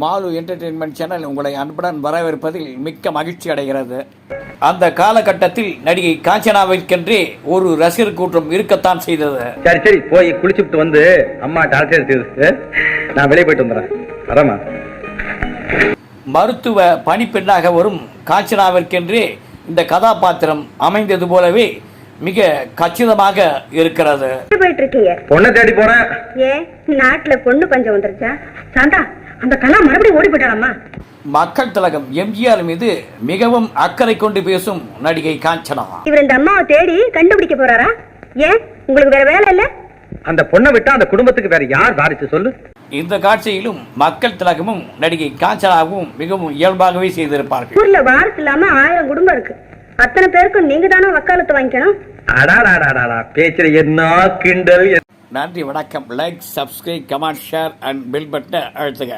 Mall entertainment channel உங்களை அன்புடன் வரவேற்பதில் மிக்க மகிழ்ச்சி அடைகிறது. அந்த காலகட்டத்தில் நடிகை காஞ்சனாவிற்கென்றே ஒரு ரசிகர் கூட்டம் இருக்கத்தான் செய்தது. சரி சரி போய் குளிச்சுட்டு வந்து அம்மா டாக்டர் நான் வெளியே போயிட்டு வந்துடுறேன். வரமா மருத்துவ பணிப்பெண்ணாக வரும் காஞ்சனாவிற்கென்றே இந்த கதாபாத்திரம் அமைந்தது போலவே மிக கச்சிதமாக இருக்கிறது. பொண்ணை தேடி போறேன். ஏன் நாட்டுல பொண்ணு பஞ்சம் வந்துருச்சா? சாந்தா அந்த கலா மறுபடியும் ஓடி போயிட்டாளாமா? மக்கள் திலகம் எம்ஜிஆர் மீது மிகவும் அக்கறை கொண்டு பேசும் நடிகை காஞ்சனா. இவர் இந்த அம்மாவை தேடி கண்டுபிடிக்க போறாரா? ஏன் உங்களுக்கு வேற வேலை இல்ல? அந்த பொண்ணை விட்டா அந்த குடும்பத்துக்கு வேற யார் வாரிசு சொல்லு? இந்த காட்சியிலும் மக்கள் திலகமும் நடிகை காஞ்சனாவும் மிகவும் இயல்பாகவே செய்திருப்பார்கள். ஊர்ல வாரிசு இல்லாம 1000 குடும்பம் இருக்கு. அத்தனை பேருக்கும் நீங்க தானே வக்காலத்து வாங்கிக்கணும். பேச்சுல என்ன கிண்டல். நன்றி, வணக்கம். Like, subscribe, comment, share and bell பட்டனை அழுத்துக.